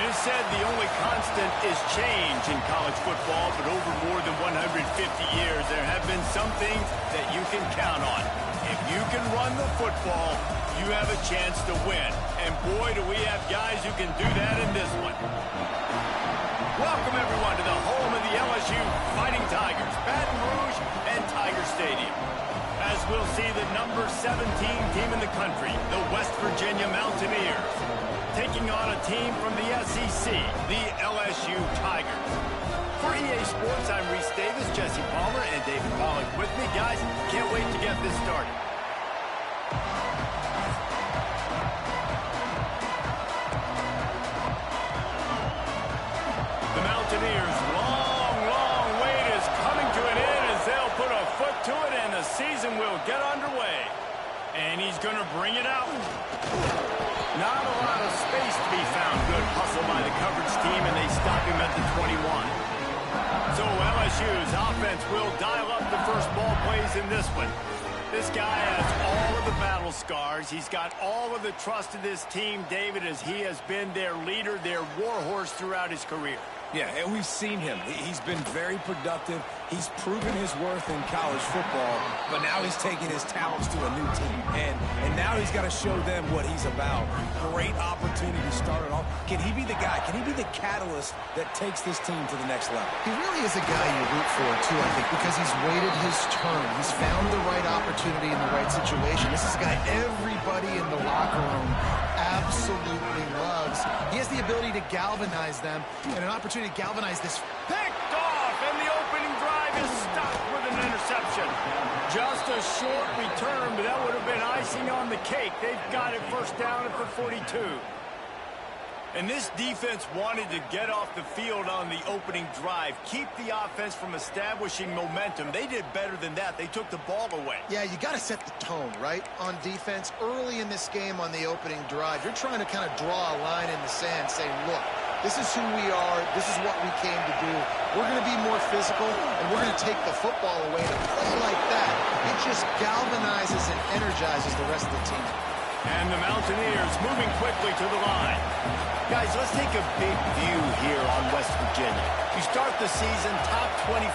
is said the only constant is change in college football, but over more than 150 years, there have been some things that you can count on. If you can run the football, you have a chance to win. And boy, do we have guys who can do that in this one. Welcome, everyone, to the home of the LSU Fighting Tigers, Baton Rouge and Tiger Stadium. As we'll see the number 17 team in the country, the West Virginia Mountaineers, taking on a team from the SEC, the LSU Tigers. For EA Sports, I'm Reese Davis, Jesse Palmer, and David Pollack with me. Guys, can't wait to get this started. The Mountaineers' long wait is coming to an end as they'll put a foot to it and the season will get underway. And he's going to bring it out. Not a lot of space to be found. Good hustle by the coverage team, and they stop him at the 21. So LSU's offense will dial up the first ball plays in this one. This guy has all of the battle scars. He's got all of the trust of this team, David, as he has been their leader, their warhorse throughout his career. Yeah, and we've seen him. He's been very productive. He's proven his worth in college football, but now he's taking his talents to a new team. And now he's got to show them what he's about. Great opportunity to start it off. Can he be the guy? Can he be the catalyst that takes this team to the next level? He really is a guy you root for, too, I think, because he's waited his turn. He's found the right opportunity in the right situation. This is a guy everybody in the locker room absolutely loves. He has the ability to galvanize them, and an opportunity to galvanize this. Picked off, and the opening drive is stopped with an interception. Just a short return, but that would have been icing on the cake. They've got it first down at the 42. And this defense wanted to get off the field on the opening drive, keep the offense from establishing momentum. They did better than that. They took the ball away. Yeah, you got to set the tone, right, on defense. Early in this game on the opening drive, you're trying to kind of draw a line in the sand, saying, look, this is who we are. This is what we came to do. We're going to be more physical, and we're going to take the football away. To play like that, it just galvanizes and energizes the rest of the team. And the Mountaineers moving quickly to the line. Guys, let's take a big view here on West Virginia. You start the season top 25,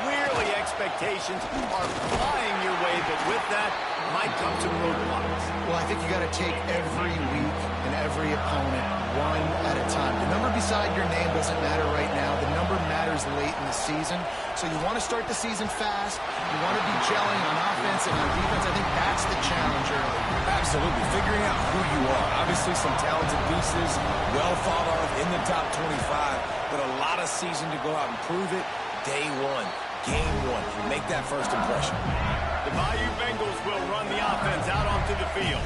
clearly expectations are flying your way, but with that might come some roadblocks. Well, I think you got to take every week and every opponent one at a time. The number beside your name doesn't matter right now. The number matters late in the season. So you want to start the season fast. You want to be gelling on offense and on defense. I think that's the challenge early. Absolutely. Figuring out who you are. Obviously some talented pieces, well thought of in the top 25, but a lot of season to go out and prove it. Day one, game one. Make that first impression. The Bayou Bengals will run the offense out onto the field.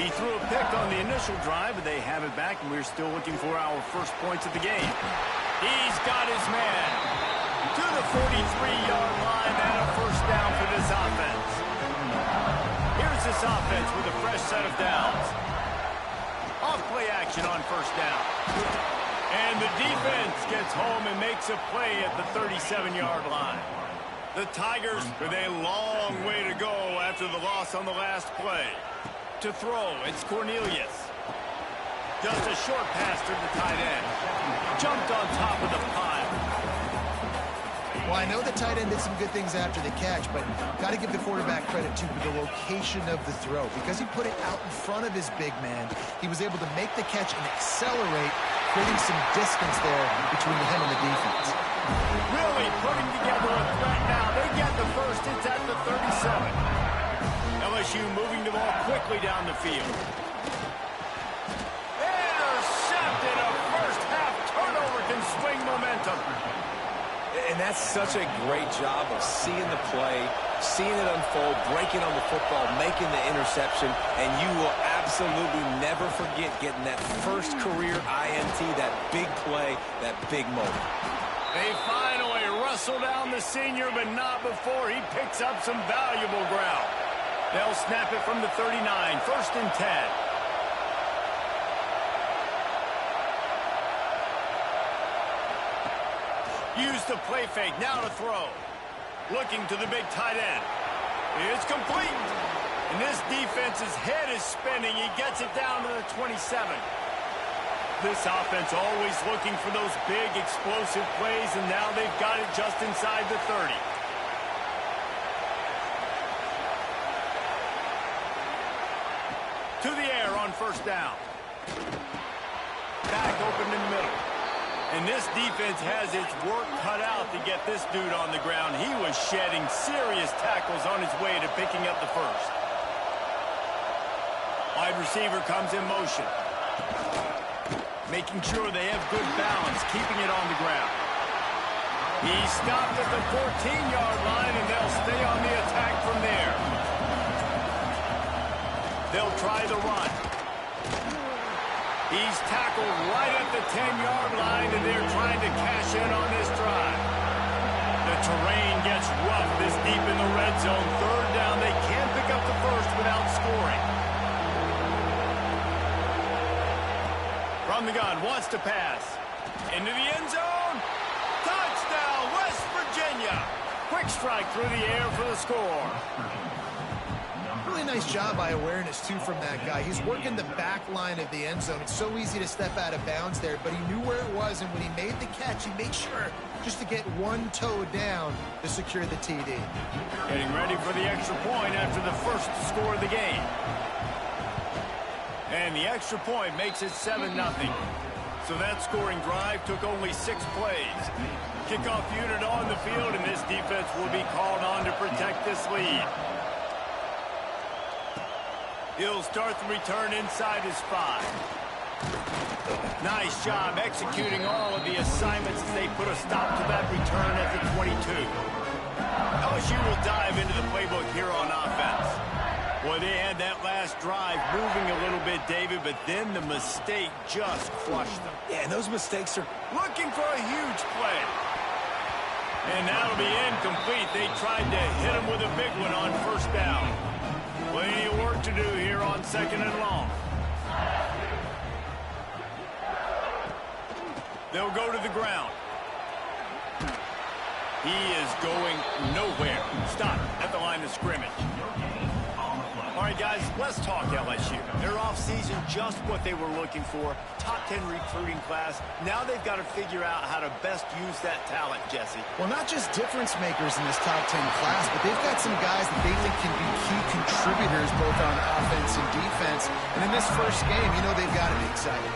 He threw a pick on the initial drive, but they have it back, and we're still looking for our first points of the game. He's got his man to the 43-yard line, and a first down for this offense. Here's this offense with a fresh set of downs. Off-play action on first down. And the defense gets home and makes a play at the 37-yard line. The Tigers with a long way to go after the loss on the last play. To throw, it's Cornelius. Just a short pass to the tight end. Jumped on top of the pile. Well, I know the tight end did some good things after the catch, but got to give the quarterback credit, too, for the location of the throw. Because he put it out in front of his big man, he was able to make the catch and accelerate, creating some distance there between him and the defense. Really putting together a threat now. They get the first. It's at the 37. LSU moving the ball quickly down the field. Intercepted. A first-half turnover can swing momentum. And that's such a great job of seeing the play, seeing it unfold, breaking on the football, making the interception, and you will absolutely never forget getting that first career INT, that big play, that big moment. They finally wrestle down the senior, but not before he picks up some valuable ground. They'll snap it from the 39, first and 10. Use the play fake, now to throw. Looking to the big tight end. It's complete. And this defense's head is spinning. He gets it down to the 27. This offense always looking for those big, explosive plays, and now they've got it just inside the 30. To the air on first down. Back open in the middle. And this defense has its work cut out to get this dude on the ground. He was shedding serious tackles on his way to picking up the first. Wide receiver comes in motion. Making sure they have good balance, keeping it on the ground. He stopped at the 14-yard line, and they'll stay on the attack from there. They'll try the run. He's tackled right at the 10-yard line, and they're trying to cash in on this drive. The terrain gets rough this deep in the red zone. Third down, they can't pick up the first without scoring. From the gun, wants to pass. Into the end zone. Touchdown, West Virginia. Quick strike through the air for the score. Really nice job by awareness, too, from that guy. He's working the back line of the end zone. It's so easy to step out of bounds there, but he knew where it was, and when he made the catch, he made sure just to get one toe down to secure the TD. Getting ready for the extra point after the first score of the game. And the extra point makes it 7-0. So that scoring drive took only 6 plays. Kickoff unit on the field, and this defense will be called on to protect this lead. He'll start the return inside his 5. Nice job executing all of the assignments as they put a stop to that return at the 22. LSU will dive into the playbook here on offense. Boy, they had that last drive moving a little bit, David, but then the mistake just crushed them. Yeah, and those mistakes are looking for a huge play. And that'll be incomplete. They tried to hit him with a big one on first down. Plenty of work to do here on second and long. They'll go to the ground. He is going nowhere. Stop at the line of scrimmage. All right, guys, let's talk LSU. Their offseason, just what they were looking for. Top 10 recruiting class. Now they've got to figure out how to best use that talent, Jesse. Well, not just difference makers in this top 10 class, but they've got some guys that they think can be key contributors both on offense and defense. And in this first game, you know they've got to be excited.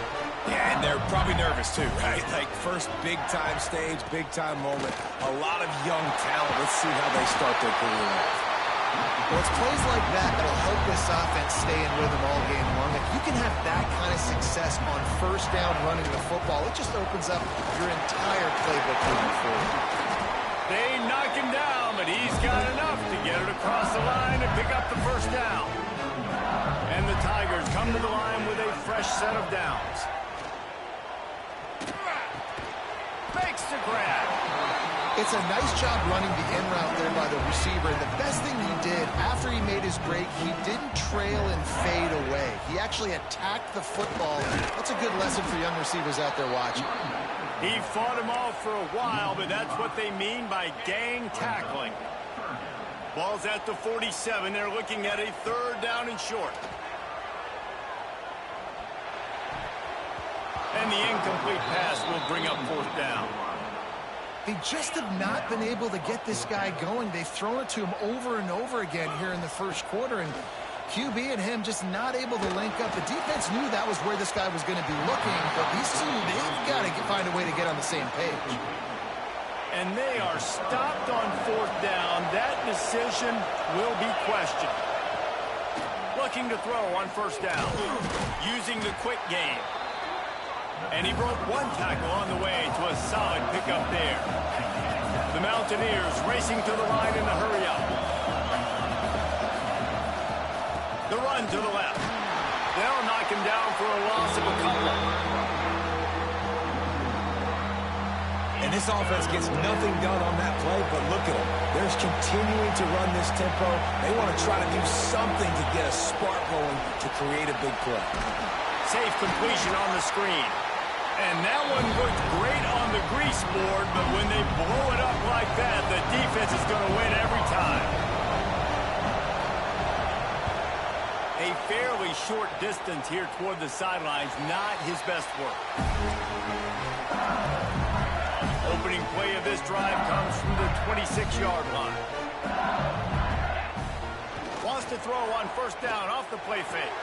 Yeah, and they're probably nervous too, right? Like first big-time stage, big-time moment. A lot of young talent. Let's see how they start their career off. Well, it's plays like that that'll help this offense stay in rhythm all game long. If you can have that kind of success on first down running the football, it just opens up your entire playbook moving forward. They knock him down, but he's got enough to get it across the line and pick up the first down. And the Tigers come to the line with a fresh set of downs. Makes the grab. It's a nice job running the in route there by the receiver. And the best thing he did after he made his break, he didn't trail and fade away. He actually attacked the football. That's a good lesson for young receivers out there watching. He fought him off for a while, but that's what they mean by gang tackling. Ball's at the 47. They're looking at a third down and short. And the incomplete pass will bring up fourth down. They just have not been able to get this guy going. They've thrown it to him over and over again here in the first quarter, and QB and him just not able to link up. The defense knew that was where this guy was going to be looking, but these two, they've got to find a way to get on the same page. And they are stopped on fourth down. That decision will be questioned. Looking to throw on first down. Using the quick game. And he broke one tackle on the way to a solid pickup there. The Mountaineers racing to the line in the hurry-up. The run to the left. They'll knock him down for a loss of a couple. And this offense gets nothing done on that play, but look at them. They're continuing to run this tempo. They want to try to do something to get a spark going to create a big play. Safe completion on the screen. And that one looked great on the grease board, but when they blow it up like that, the defense is going to win every time. A a fairly short distance here toward the sidelines. Not his best work. Opening play of this drive comes from the 26-yard line. Wants to throw on first down off the play fake.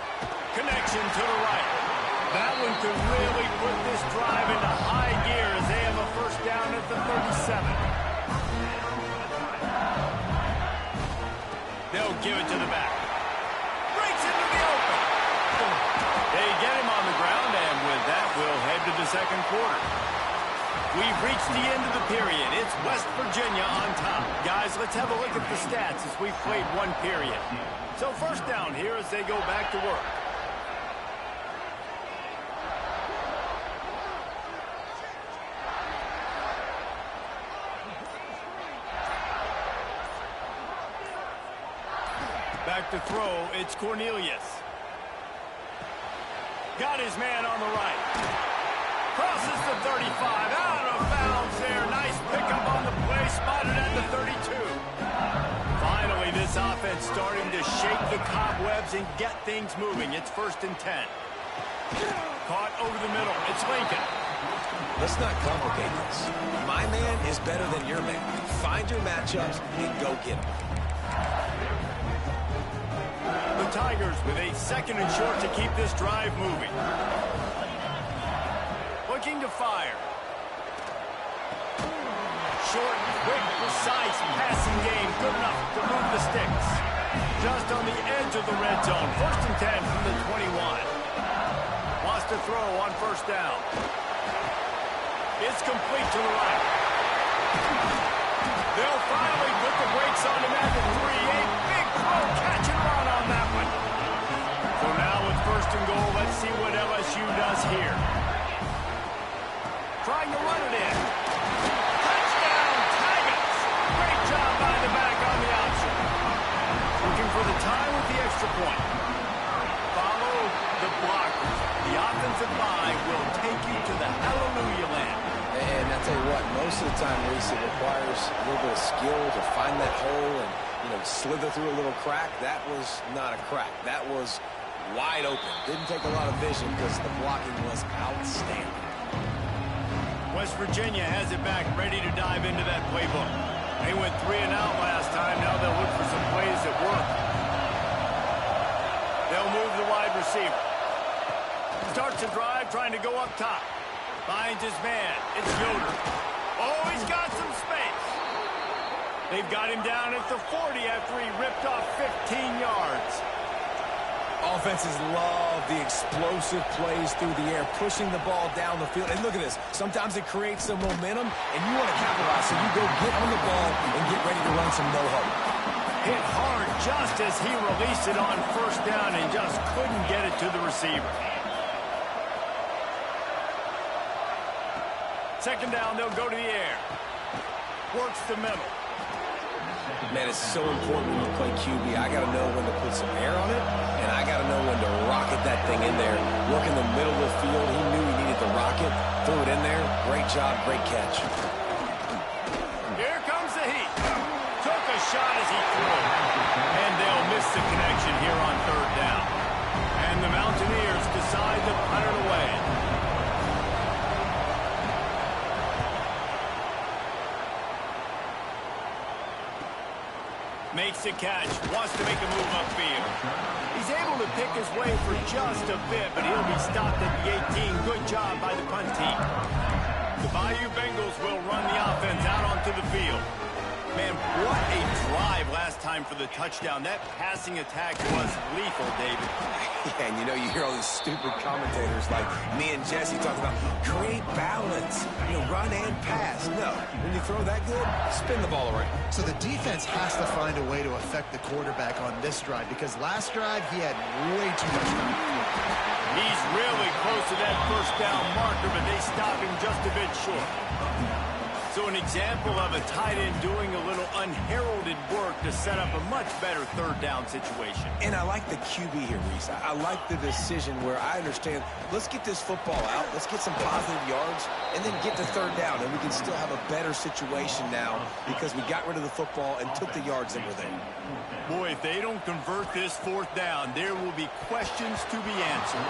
Connection to the right. That one could really put this drive into high gear as they have a first down at the 37. They'll give it to the back. Breaks into the open. They get him on the ground, and with that, we'll head to the second quarter. We've reached the end of the period. It's West Virginia on top. Guys, let's have a look at the stats as we've played one period. So first down here as they go back to work. Back to throw, it's Cornelius. Got his man on the right. Crosses the 35, out of bounds there. Nice pickup on the play, spotted at the 32. Finally, this offense starting to shake the cobwebs and get things moving. It's 1st and 10. Caught over the middle, it's Lincoln. Let's not complicate this. My man is better than your man. Find your matchups and go get them. The Tigers with a 2nd and short to keep this drive moving. Looking to fire. Short, quick, precise passing game. Good enough to move the sticks. Just on the edge of the red zone. 1st and 10 from the 21. Wants to throw on first down. It's complete to the right. They'll finally put the brakes on him at the 3. A big throw, catch and run on that one. So now with 1st and goal, let's see what LSU does here. Trying to run it in. Touchdown, Tigers! Great job by the back on the option. Looking for the tie with the extra point. Follow the blockers. The offensive line will take you to the hallelujah land. And I tell you what, most of the time, Reese, it requires a little bit of skill to find that hole and, slither through a little crack. That was not a crack. That was wide open. Didn't take a lot of vision because the blocking was outstanding. West Virginia has it back, ready to dive into that playbook. They went 3 and out last time. Now they'll look for some plays that work. They'll move the wide receiver. Starts a drive, trying to go up top. Finds his man. It's Yoder. Oh, he's got some space. They've got him down at the 40 after he ripped off 15 yards. Offenses love the explosive plays through the air, pushing the ball down the field. And look at this. Sometimes it creates some momentum, and you want to capitalize, so you go get on the ball and get ready to run some no-hope. Hit hard just as he released it on first down and just couldn't get it to the receiver. 2nd down, they'll go to the air. Works the middle. Man, it's so important when you play QB. I got to know when to put some air on it, and I got to know when to rocket that thing in there. Work in the middle of the field. He knew he needed the rocket. Threw it in there. Great job, great catch. Here comes the heat. Took a shot as he threw. And they'll miss the connection here on 3rd down. And the Mountaineers decide to punt it away. Makes the catch, wants to make a move upfield. He's able to pick his way for just a bit, but he'll be stopped at the 18. Good job by the punt team. The Bayou Bengals will run the offense out onto the field. Man, what a drive last time for the touchdown. That passing attack was lethal, David. Yeah, and you hear all these stupid commentators like me and Jesse talking about create balance, run and pass. No, when you throw that good, spin the ball around. So the defense has to find a way to affect the quarterback on this drive because last drive he had way too much time. He's really close to that first down marker, but they stop him just a bit short. So an example of a tight end doing a little unheralded well-executed work to set up a much better third down situation. And I like the QB here, Reese. I like the decision where I understand, let's get this football out, let's get some positive yards, and then get to third down, and we can still have a better situation now because we got rid of the football and took the yards that were there. Boy, if they don't convert this fourth down, there will be questions to be answered.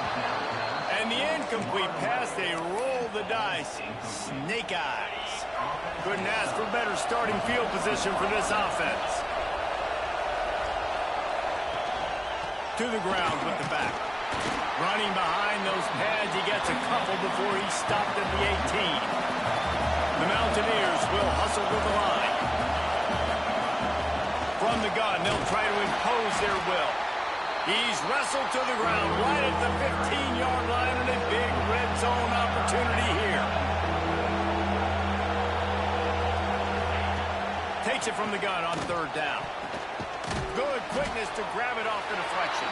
And the incomplete pass, they roll the dice. Snake eyes. Couldn't ask for better starting field position for this offense. To the ground with the back. Running behind those pads, he gets a couple before he's stopped at the 18. The Mountaineers will hustle to the line. From the gun, they'll try to impose their will. He's wrestled to the ground right at the 15-yard line and a big red zone opportunity here. Takes it from the gun on third down. Good quickness to grab it off the deflection.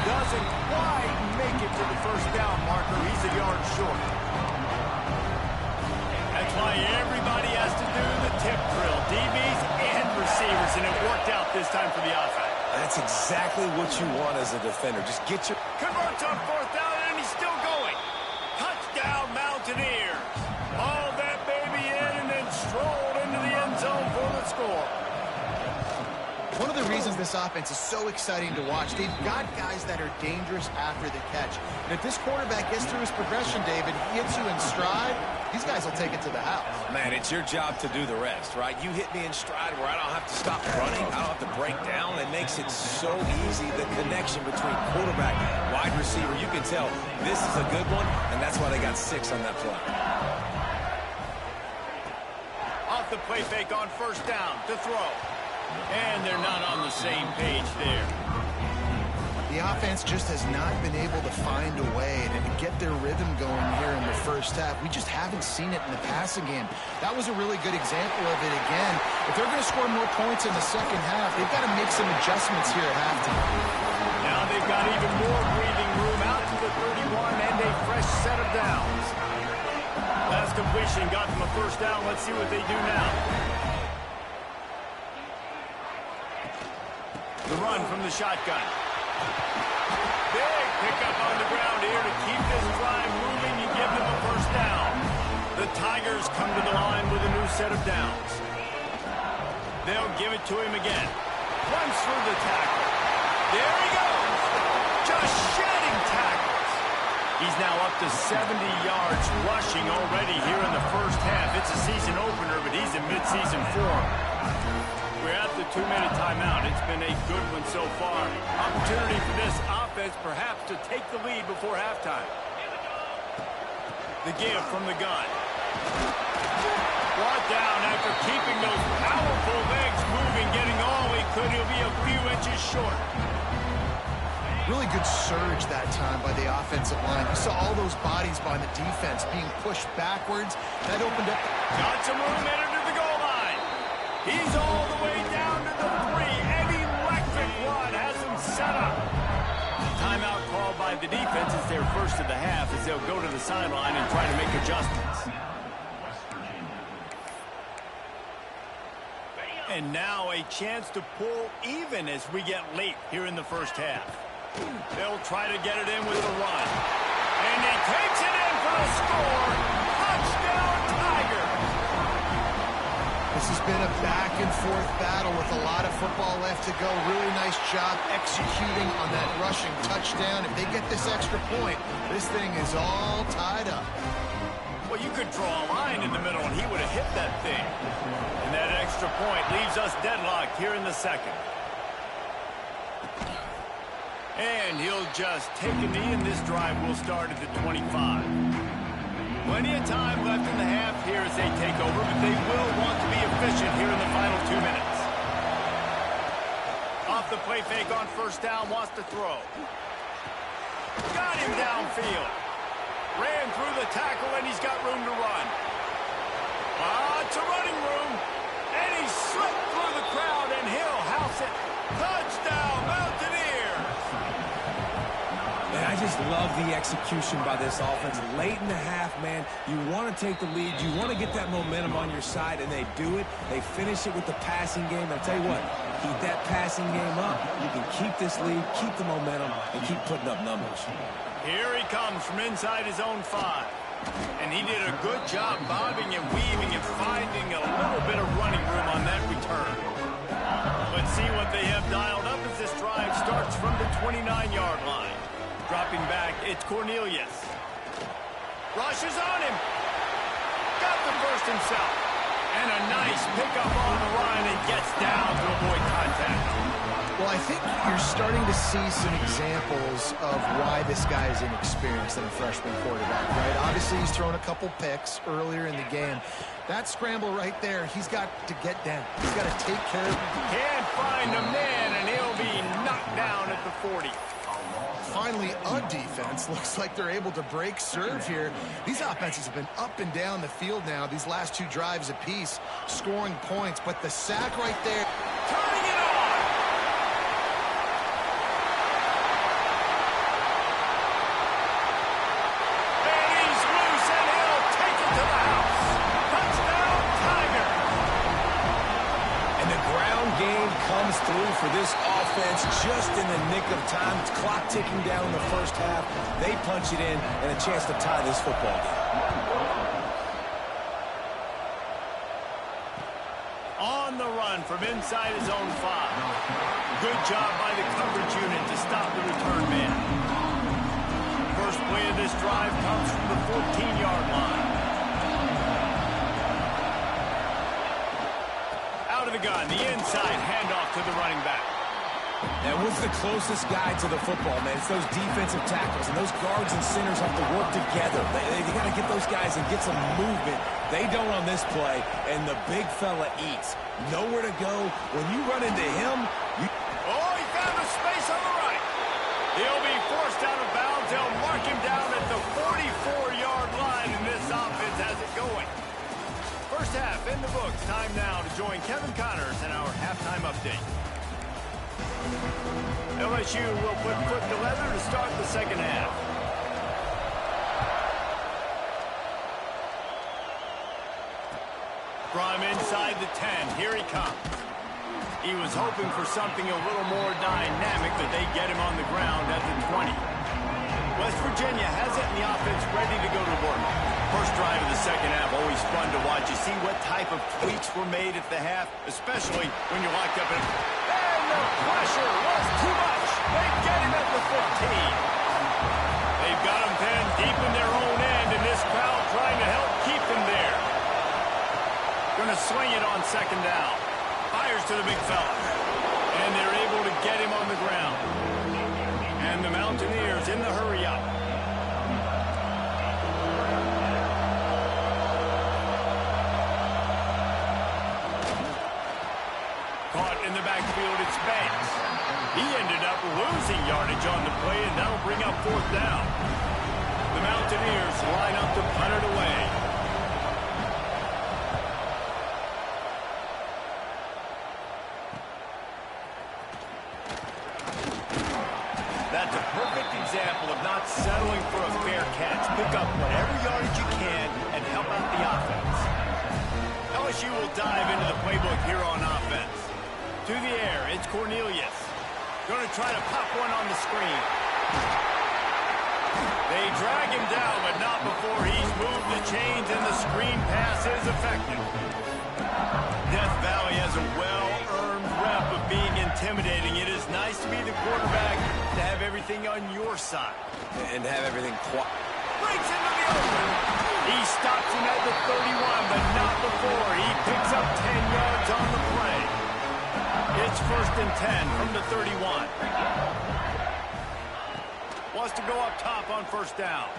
Doesn't quite make it to the first down marker. He's a yard short. That's why everybody has to do the tip drill. DBs and receivers, and it worked out this time for the offense. That's exactly what you want as a defender. Just get your... Converts on fourth down, and he's still going. Touchdown, Mountaineers. Hauled that baby in and then strolled into the end zone for the score. One of the reasons this offense is so exciting to watch, they've got guys that are dangerous after the catch. And if this quarterback gets through his progression, David, he hits you in stride, these guys will take it to the house. Man, it's your job to do the rest, right? You hit me in stride where I don't have to stop running. I don't have to break down. It makes it so easy, the connection between quarterback, wide receiver. You can tell this is a good one, and that's why they got 6 on that play. Off the play fake on first down to throw. And they're not on the same page there. The offense just has not been able to find a way to get their rhythm going here in the first half. We just haven't seen it in the passing game. That was a really good example of it again. If they're going to score more points in the second half, they've got to make some adjustments here at halftime. Now they've got even more breathing room out to the 31 and a fresh set of downs. Last completion got them a first down. Let's see what they do now. The run from the shotgun. Big pickup on the ground here to keep this drive moving and give them a first down. The Tigers come to the line with a new set of downs. They'll give it to him again. Runs through the tackle. There he goes. Just shedding tackles. He's now up to 70 yards rushing already here in the first half. It's a season opener, but he's in midseason form. We're at the 2-minute timeout. It's been a good one so far. Opportunity for this offense perhaps to take the lead before halftime. The give from the gun. Brought down after keeping those powerful legs moving, getting all he could. He'll be a few inches short. Really good surge that time by the offensive line. You saw all those bodies by the defense being pushed backwards. That opened up. Got some room headed to the goal line. He's all the way down to the 3. An electric run has him set up. Timeout called by the defense. It's their first of the half as they'll go to the sideline and try to make adjustments. And now a chance to pull even as we get late here in the first half. They'll try to get it in with a run. And he takes it in for a score. Touchdown, Tigers. This has been a back-and-forth battle with a lot of football left to go. Really nice job executing on that rushing touchdown. If they get this extra point, this thing is all tied up. Well, you could draw a line in the middle, and he would have hit that thing. And that extra point leaves us deadlocked here in the second. And he'll just take a knee, and this drive will start at the 25. Plenty of time left in the half here as they take over, but they will want to be efficient here in the final 2 minutes. Off the play fake on first down, wants to throw. Got him downfield. Ran through the tackle, and he's got room to run. It's a running room. And he slipped through the crowd, and he'll house it. Touchdown, Mountaineers. And I just love the execution by this offense. Late in the half, man, you want to take the lead. You want to get that momentum on your side, and they do it. They finish it with the passing game. I tell you what, keep that passing game up. You can keep this lead, keep the momentum, and keep putting up numbers. Here he comes from inside his own 5. And he did a good job bobbing and weaving and finding a little bit of running room on that return. Let's see what they have dialed up as this drive starts from the 29-yard line. Dropping back, it's Cornelius. Rushes on him. Got the first himself. And a nice pickup on the line and gets down to avoid contact. Well, I think you're starting to see some examples of why this guy is inexperienced in a freshman quarterback, right? Obviously, he's thrown a couple picks earlier in the game. That scramble right there, he's got to get down. He's got to take care of it. Can't find a man, and he'll be knocked down at the 40. Finally, a defense. Looks like they're able to break serve here. These offenses have been up and down the field now, these last 2 drives apiece, scoring points. But the sack right there. Turning it on. And he's loose, and he'll take it to the house. Touchdown, Tiger. And the ground game comes through for this offense just in the nick of time. Clock ticking down in the first half. They punch it in and a chance to tie this football game. On the run from inside his own 5. Good job by the coverage unit to stop the return man. First play of this drive comes from the 14-yard line. Out of the gun, the inside handoff to the running back. Now, what's the closest guy to the football, man? It's those defensive tackles, and those guards and centers have to work together. They got to get those guys and get some movement. They don't on this play, and the big fella eats. Nowhere to go. When you run into him, Oh, he found a space on the right. He'll be forced out of bounds. They'll mark him down at the 44-yard line, and this offense has it going. First half in the books. Time now to join Kevin Connors in our halftime update. LSU will put foot to leather to start the second half. From inside the 10, here he comes. He was hoping for something a little more dynamic, but they get him on the ground at the 20. West Virginia has it in the offense ready to go to work. First drive of the second half, always fun to watch. You see what type of tweaks were made at the half, especially when you're locked up in it. And the pressure was too much. They get him at the 15. They've got him pinned deep in their own end, and this crowd trying to help keep him there. Going to swing it on second down. Fires to the big fella. And they're able to get him on the ground. And the Mountaineers in the hurry-up. Caught in the backfield, it's Banks. He ended up losing yardage on the play, and that'll bring up fourth down. The Mountaineers line up to punt it away. That's a perfect example of not settling for a fair catch. Pick up whatever yardage you can and help out the offense. LSU will dive into the playbook here on offense. To the air, it's Cornelius. Going to try to pop one on the screen. They drag him down, but not before he's moved the chains, and the screen pass is effective. Death Valley has a well-earned rep of being intimidating. It is nice to be the quarterback, to have everything on your side. and have everything quiet. Breaks into the open. He stops him at the 31, but not before. He picks up 10 yards on the play. It's 1st and 10 from the 31. Wants to go up top on first down.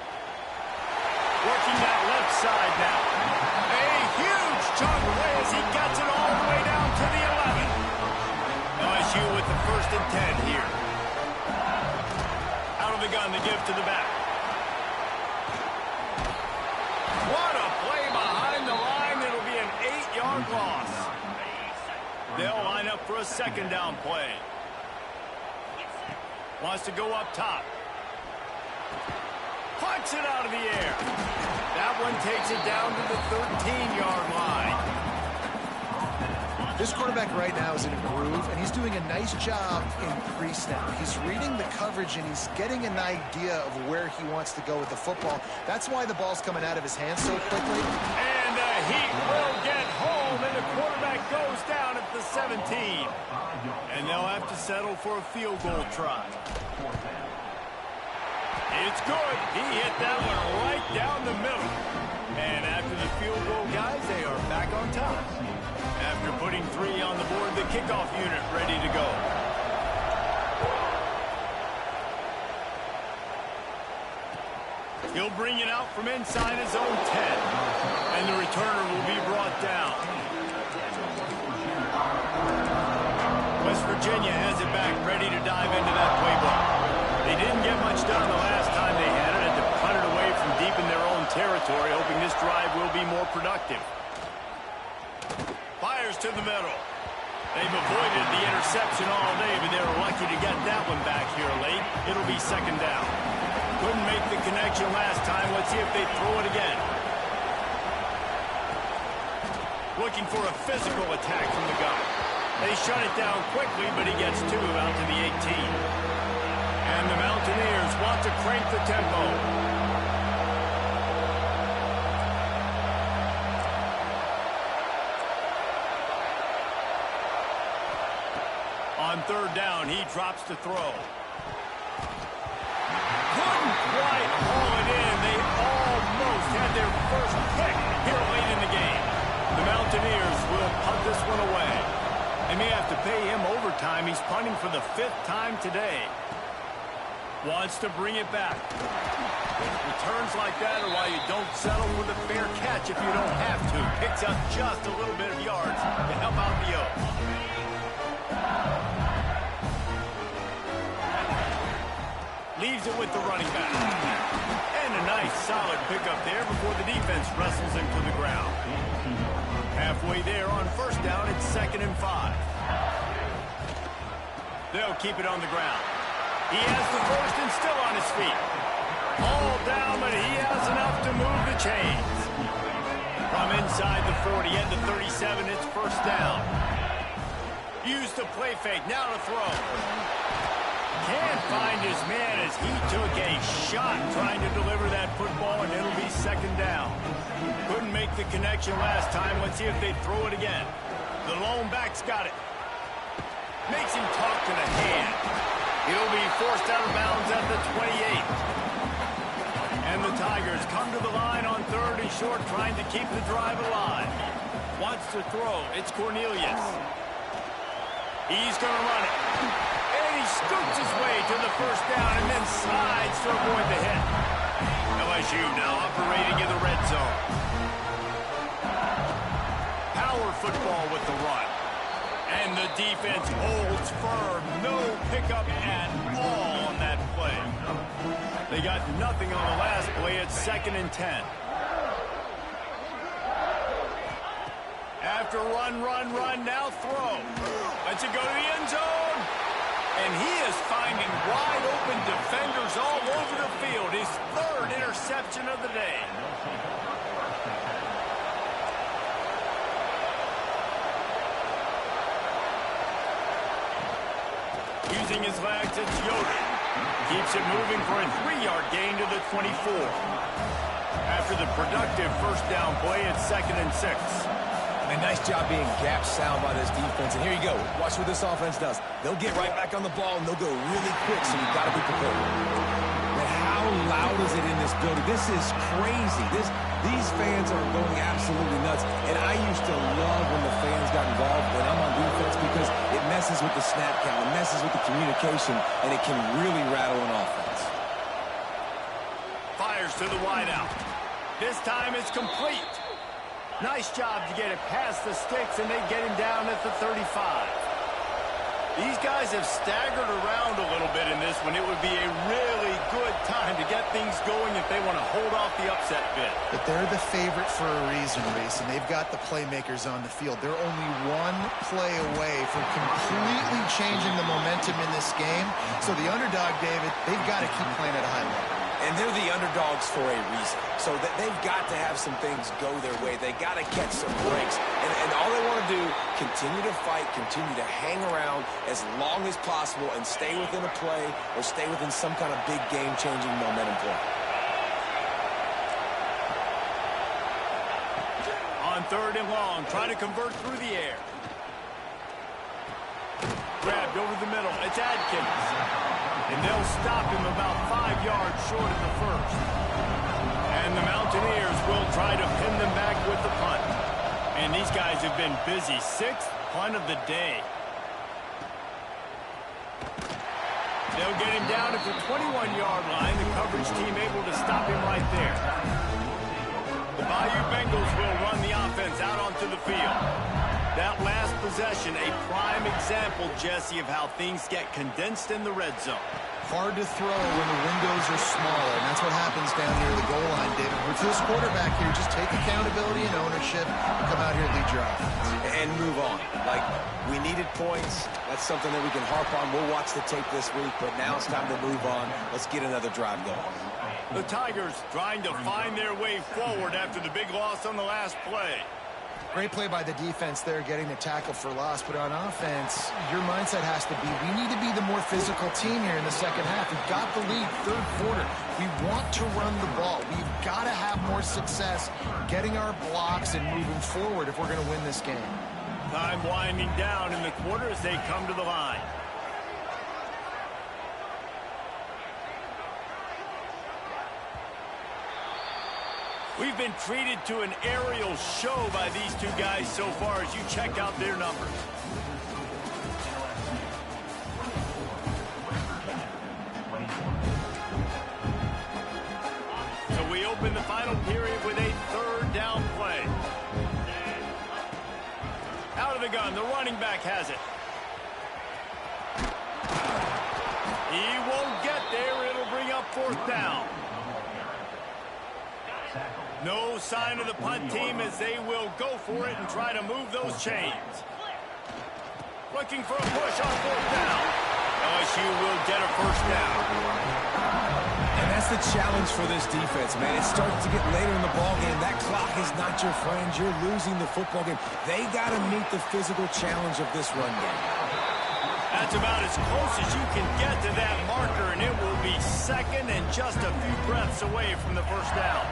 Working that left side now. A huge chunk play as he gets it all the way down to the 11. LSU with the 1st and 10 here. Out of the gun to give to the back. What a play behind the line. It'll be an 8-yard loss. They'll line up for a 2nd down play. Wants to go up top. Punts it out of the air. That one takes it down to the 13-yard line. This quarterback right now is in a groove, and he's doing a nice job in pre-snap. He's reading the coverage, and he's getting an idea of where he wants to go with the football. That's why the ball's coming out of his hands so quickly. And the Heat will get home, and the quarterback goes down at the 17. And they'll have to settle for a field goal try. It's good. He hit that one right down the middle. And after the field goal, guys, they are back on top. After putting 3 on the board, the kickoff unit ready to go. He'll bring it out from inside his own 10. And the returner will be brought down. West Virginia has it back, ready to dive into that playbook. They didn't get much done the last time they had it, and to punt it away from deep in their own territory, hoping this drive will be more productive. Fires to the middle. They've avoided the interception all day, but they were lucky to get that one back here late. It'll be second down. Couldn't make the connection last time. Let's see if they throw it again. Looking for a physical attack from the gun. They shut it down quickly, but he gets 2 out to the 18. And the Mountaineers want to crank the tempo. On third down, he drops to throw. Couldn't quite haul it in. They almost had their first pick here late in the game. The Mountaineers will punt this one away. They may have to pay him overtime. He's punting for the 5th time today. Wants to bring it back. Returns like that are why you don't settle with a fair catch if you don't have to. Picks up just a little bit of yards to help out the Oaks. Leaves it with the running back. And a nice solid pickup there before the defense wrestles him to the ground. Halfway there on first down, it's 2nd and 5. They'll keep it on the ground. He has the first and still on his feet. All down, but he has enough to move the chains. From inside the 40 and the 37, it's first down. Used the play fake, now to throw. Can't find his man as he took a shot trying to deliver that football, and it'll be second down. Couldn't make the connection last time. Let's see if they throw it again. The lone back's got it. Makes him talk to the hand. He'll be forced out of bounds at the 28. And the Tigers come to the line on 3rd and short, trying to keep the drive alive. Wants to throw. It's Cornelius. He's going to run it. And he scoots his way to the first down and then slides to avoid the hit. LSU now operating in the red zone. Power football with the run. And the defense holds firm. No pickup at all on that play. They got nothing on the last play. It's 2nd and 10. After run, now throw. Lets it go to the end zone. And he is finding wide open defenders all over the field. His 3rd interception of the day. Using his legs, it's Yoder. Keeps it moving for a 3-yard gain to the 24. After the productive first down play, it's 2nd and 6. A nice job being gap sound by this defense. And here you go. Watch what this offense does. They'll get right back on the ball, and they'll go really quick, so you've got to be prepared. And how loud is it in this building? This is crazy. These fans are going absolutely nuts. And I used to love when the fans got involved when I'm on defense because it messes with the snap count. It messes with the communication, and it can really rattle an offense. Fires to the wideout. This time it's complete. Nice job to get it past the sticks, and they get him down at the 35. These guys have staggered around a little bit in this one. It would be a really good time to get things going if they want to hold off the upset bid. But they're the favorite for a reason, Reese, and they've got the playmakers on the field. They're only one play away from completely changing the momentum in this game. So the underdog, David, they've got to keep playing at a high level. And they're the underdogs for a reason. So they've got to have some things go their way. They got to catch some breaks. And all they want to do, continue to fight, continue to hang around as long as possible and stay within a play or stay within some kind of big game-changing momentum play. On 3rd and long, trying to convert through the air. Grabbed over the middle. It's Adkins. And they'll stop him about 5 yards short of the first. And the Mountaineers will try to pin them back with the punt. And these guys have been busy. 6th punt of the day. They'll get him down at the 21-yard line. The coverage team able to stop him right there. The Bayou Bengals will run the offense out onto the field. That last possession, a prime example, Jesse, of how things get condensed in the red zone. Hard to throw when the windows are smaller, and that's what happens down near the goal line, David. With this quarterback here, just take accountability and ownership and come out here and lead your offense. And move on. Like, we needed points. That's something that we can harp on. We'll watch the tape this week, but now it's time to move on. Let's get another drive going. The Tigers trying to find their way forward after the big loss on the last play. Great play by the defense there, getting the tackle for loss. But on offense, your mindset has to be, we need to be the more physical team here in the second half. We've got the lead, 3rd quarter. We want to run the ball. We've got to have more success getting our blocks and moving forward if we're going to win this game. Time winding down in the quarter as they come to the line. We've been treated to an aerial show by these two guys so far as you check out their numbers. So we open the final period with a 3rd down play. Out of the gun, the running back has it. He won't get there. It'll bring up 4th down. No sign of the punt team as they will go for it and try to move those chains. Looking for a push on 4th down. LSU will get a 1st down. And that's the challenge for this defense, man. It starts to get later in the ballgame. That clock is not your friend. You're losing the football game. They got to meet the physical challenge of this run game. That's about as close as you can get to that marker, and it will be 2nd and just a few breaths away from the 1st down.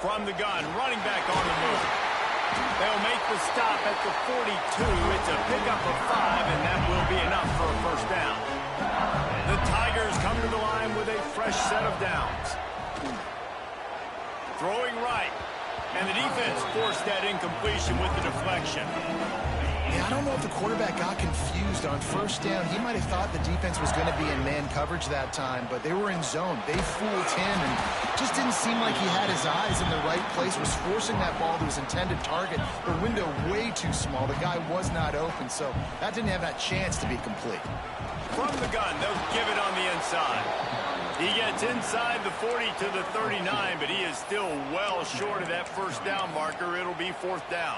From the gun, running back on the move. They'll make the stop at the 42. It's a pickup of 5, and that will be enough for a 1st down. The Tigers come to the line with a fresh set of downs. Throwing right. And the defense forced that incompletion with the deflection. Yeah, I don't know if the quarterback got confused on 1st down. He might have thought the defense was going to be in man coverage that time, but they were in zone. They fooled him and just didn't seem like he had his eyes in the right place, was forcing that ball to his intended target. The window way too small. The guy was not open, so that didn't have that chance to be complete. From the gun, they'll give it on the inside. He gets inside the 40 to the 39, but he is still well short of that 1st down marker. It'll be 4th down.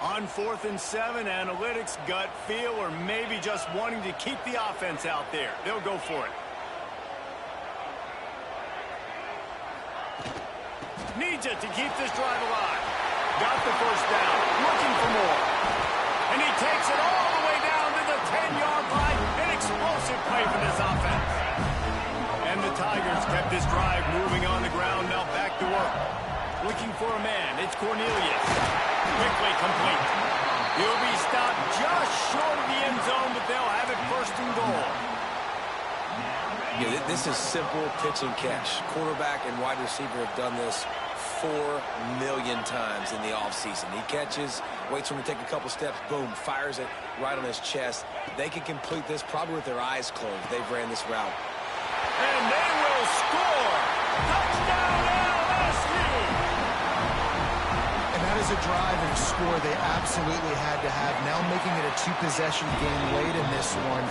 On 4th and 7, analytics, gut feel, or maybe just wanting to keep the offense out there. They'll go for it. Needs it to keep this drive alive. Got the 1st down. Looking for more. And he takes it all the way down to the 10-yard line. An explosive play for this offense. And the Tigers kept this drive moving on the ground. Now back to work. Looking for a man. It's Cornelius. Quickly complete. He'll be stopped just short of the end zone, but they'll have it 1st and goal. Yeah, this is simple pitch and catch. Quarterback and wide receiver have done this 4 million times in the offseason. He catches, waits for him to take a couple steps, boom, fires it right on his chest. They can complete this probably with their eyes closed. They've ran this route. And they will score. Touchdown LSU. And that is a drive and a score they absolutely had to have. Now making it a 2-possession game late in this one.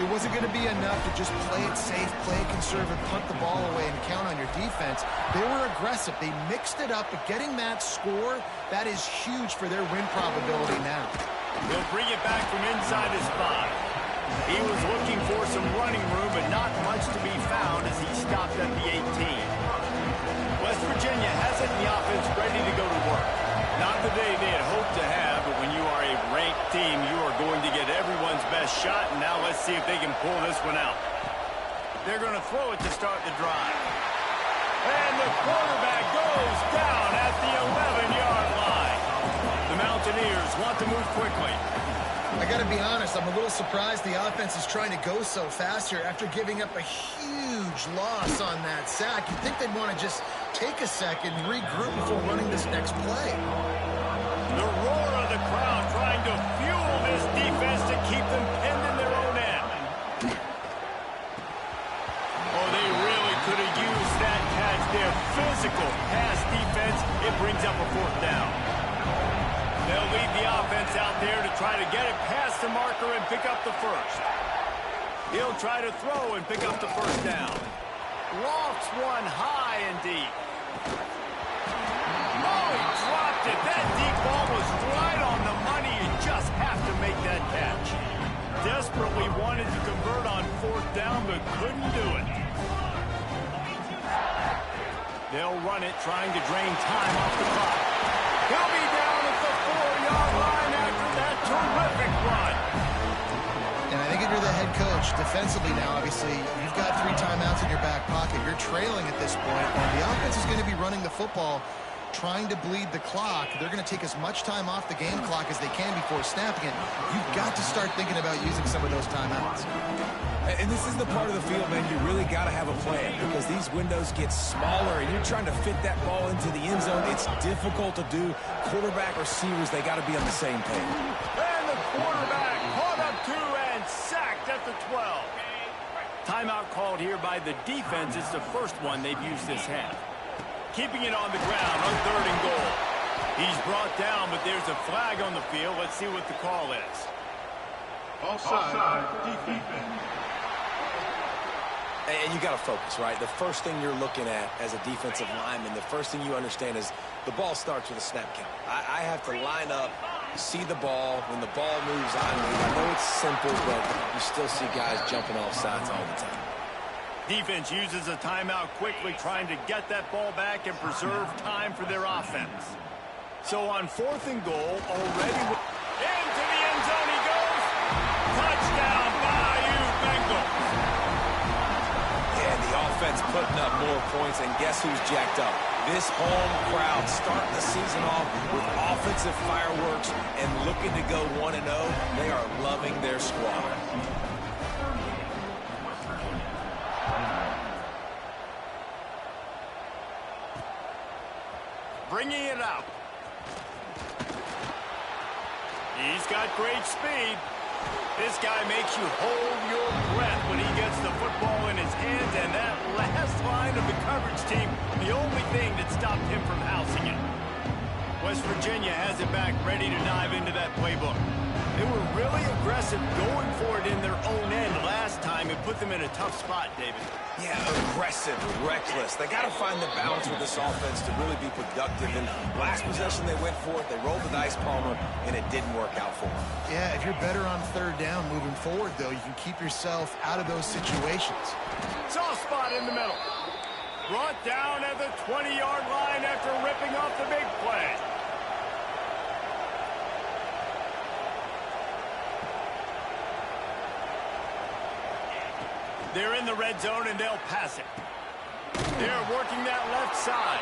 It wasn't going to be enough to just play it safe, play it conservative, punt the ball away, and count on your defense. They were aggressive. They mixed it up, but getting that score, that is huge for their win probability now. They'll bring it back from inside his 5. He was looking for some running room, but not much to be found as he stopped at the 18. West Virginia has it in the offense ready to go to work. Not the day they had hoped to have, but when you are a ranked team, you are going to get everyone's best shot, and now let's see if they can pull this one out. They're going to throw it to start the drive. And the quarterback goes down at the 11-yard line. The Mountaineers want to move quickly. I got to be honest, I'm a little surprised the offense is trying to go so fast here after giving up a huge loss on that sack. You'd think they'd want to just take a second and regroup before running this next play. The roar of the crowd trying to fuel this defense to keep them pinned in their own end. Oh, they really could have used that catch there. Physical pass defense. It brings up a 4th down. They'll lead the offense out there to try to get it past the marker and pick up the first. He'll try to throw and pick up the 1st down. Lofts one high and deep. Oh, he dropped it. That deep ball was right on the money. You just have to make that catch. Desperately wanted to convert on 4th down, but couldn't do it. They'll run it, trying to drain time off the clock. He'll be down at the 4-yard line after that terrific run. And I think if you're the head coach, defensively now, obviously, you've got 3 timeouts in your back pocket. You're trailing at this point, and the offense is going to be running the football, trying to bleed the clock. They're going to take as much time off the game clock as they can before snapping it. You've got to start thinking about using some of those timeouts. And this is the part of the field, man, you really got to have a plan because these windows get smaller and you're trying to fit that ball into the end zone. It's difficult to do. Quarterback, receivers, they got to be on the same page. And the quarterback caught up to and sacked at the 12. Timeout called here by the defense. It's the first one they've used this half. Keeping it on the ground on 3rd and goal. He's brought down, but there's a flag on the field. Let's see what the call is. Offside, defense. And you got to focus, right? The first thing you're looking at as a defensive lineman, the first thing you understand is the ball starts with a snap count. I have to line up, see the ball. When the ball moves, I move. I know it's simple, but you still see guys jumping off sides all the time. Defense uses a timeout quickly, trying to get that ball back and preserve time for their offense. So on 4th and goal, already into the end zone he goes. Touchdown, Bayou Bengals. Yeah, the offense putting up more points, and guess who's jacked up? This home crowd starting the season off with offensive fireworks and looking to go 1-0. They are loving their squad. Bringing it out. He's got great speed. This guy makes you hold your breath when he gets the football in his hands, and that last line of the coverage team, the only thing that stopped him from housing it. West Virginia has it back, ready to dive into that playbook. They were really aggressive going for it in their own end last time. It put them in a tough spot, David. Yeah, aggressive, reckless. They got to find the balance with this offense to really be productive. And last possession they went for it, they rolled the dice, Palmer, and it didn't work out for them. Yeah, if you're better on 3rd down moving forward, though, you can keep yourself out of those situations. Soft spot in the middle. Brought down at the 20-yard line after ripping off the big play. They're in the red zone, and they'll pass it. They're working that left side.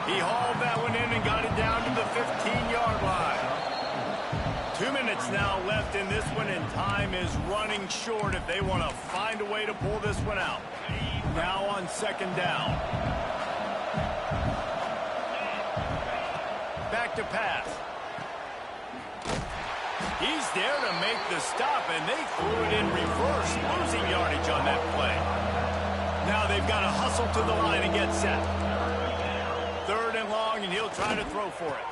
He hauled that one in and got it down to the 15-yard line. 2 minutes now left in this one, and time is running short if they want to find a way to pull this one out. Now on 2nd down. Back to pass. He's there to make the stop, and they threw it in reverse, losing yardage on that play. Now they've got to hustle to the line and get set. 3rd and long, and he'll try to throw for it.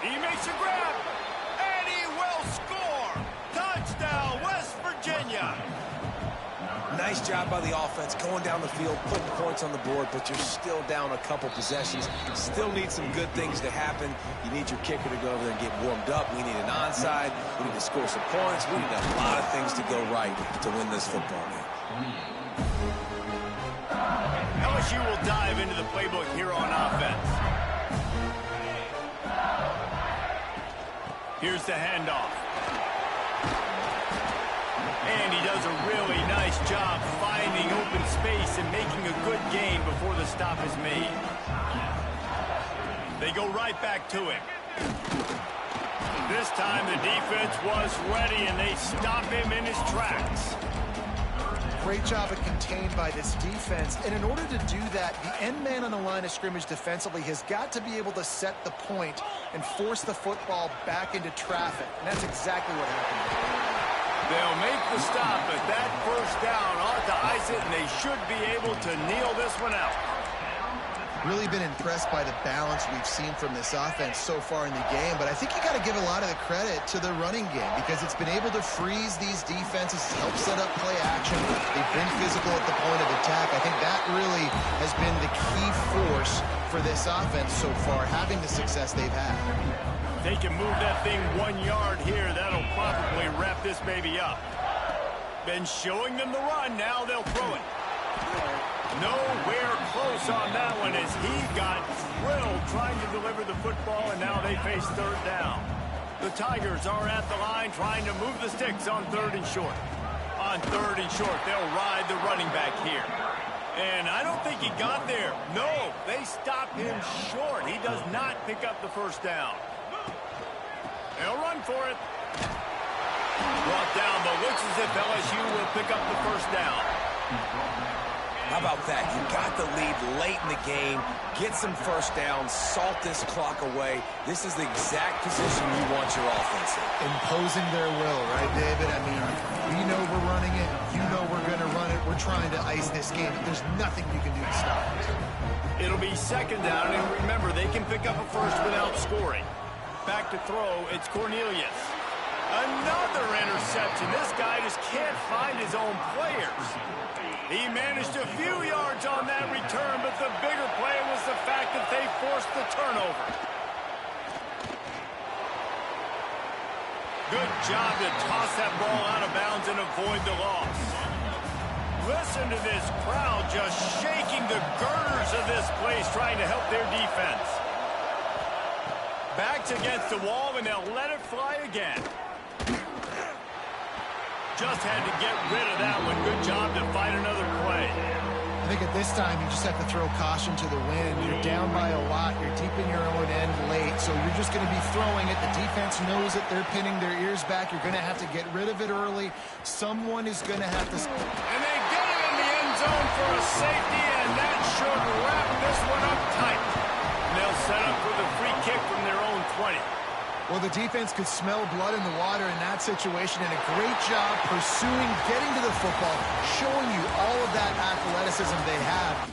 He makes a grab, and he will score. Touchdown, West Virginia. Nice job by the offense going down the field, putting points on the board, but you're still down a couple possessions. Still need some good things to happen. You need your kicker to go over there and get warmed up. We need an onside. We need to score some points. We need a lot of things to go right to win this football game. LSU will dive into the playbook here on offense. Here's the handoff. And he does a really nice job finding open space and making a good gain before the stop is made. They go right back to him. This time the defense was ready and they stop him in his tracks. Great job of contained by this defense. And in order to do that, the end man on the line of scrimmage defensively has got to be able to set the point and force the football back into traffic. And that's exactly what happened. They'll make the stop, but that first down ought to ice it, and they should be able to kneel this one out. Really been impressed by the balance we've seen from this offense so far in the game, but I think you got to give a lot of the credit to the running game because it's been able to freeze these defenses, help set up play action. They've been physical at the point of attack. I think that really has been the key force for this offense so far, having the success they've had. They can move that thing 1 yard here. That'll probably wrap this baby up. Been showing them the run. Now they'll throw it. Nowhere close on that one as he got drilled trying to deliver the football, and now they face third down. The Tigers are at the line trying to move the sticks on third and short. On third and short, they'll ride the running back here. And I don't think he got there. No, they stop him short. He does not pick up the first down. They'll run for it. Brought down, but looks as if LSU will pick up the first down. How about that? You got the lead late in the game. Get some first downs. Salt this clock away. This is the exact position you want your offense in. Imposing their will, right, David? I mean, we know we're running it. You know we're going to run it. We're trying to ice this game. There's nothing you can do to stop it. It'll be second down, and remember, they can pick up a first without scoring. Back to throw, it's Cornelius. Another interception. This guy just can't find his own players. He managed a few yards on that return, but the bigger play was the fact that they forced the turnover. Good job to toss that ball out of bounds and avoid the loss. Listen to this crowd just shaking the girders of this place, trying to help their defense. Backs against the wall, and they'll let it fly again. Just had to get rid of that one. Good job to find another play. I think at this time, you just have to throw caution to the wind. You're down by a lot. You're deep in your own end late, so you're just going to be throwing it. The defense knows it. They're pinning their ears back. You're going to have to get rid of it early. Someone is going to have to... And they get it in the end zone for a safety, and that should wrap this one up tight. And they'll set up for the free kick from their own 20. Well, the defense could smell blood in the water in that situation, and a great job pursuing, getting to the football, showing you all of that athleticism they have.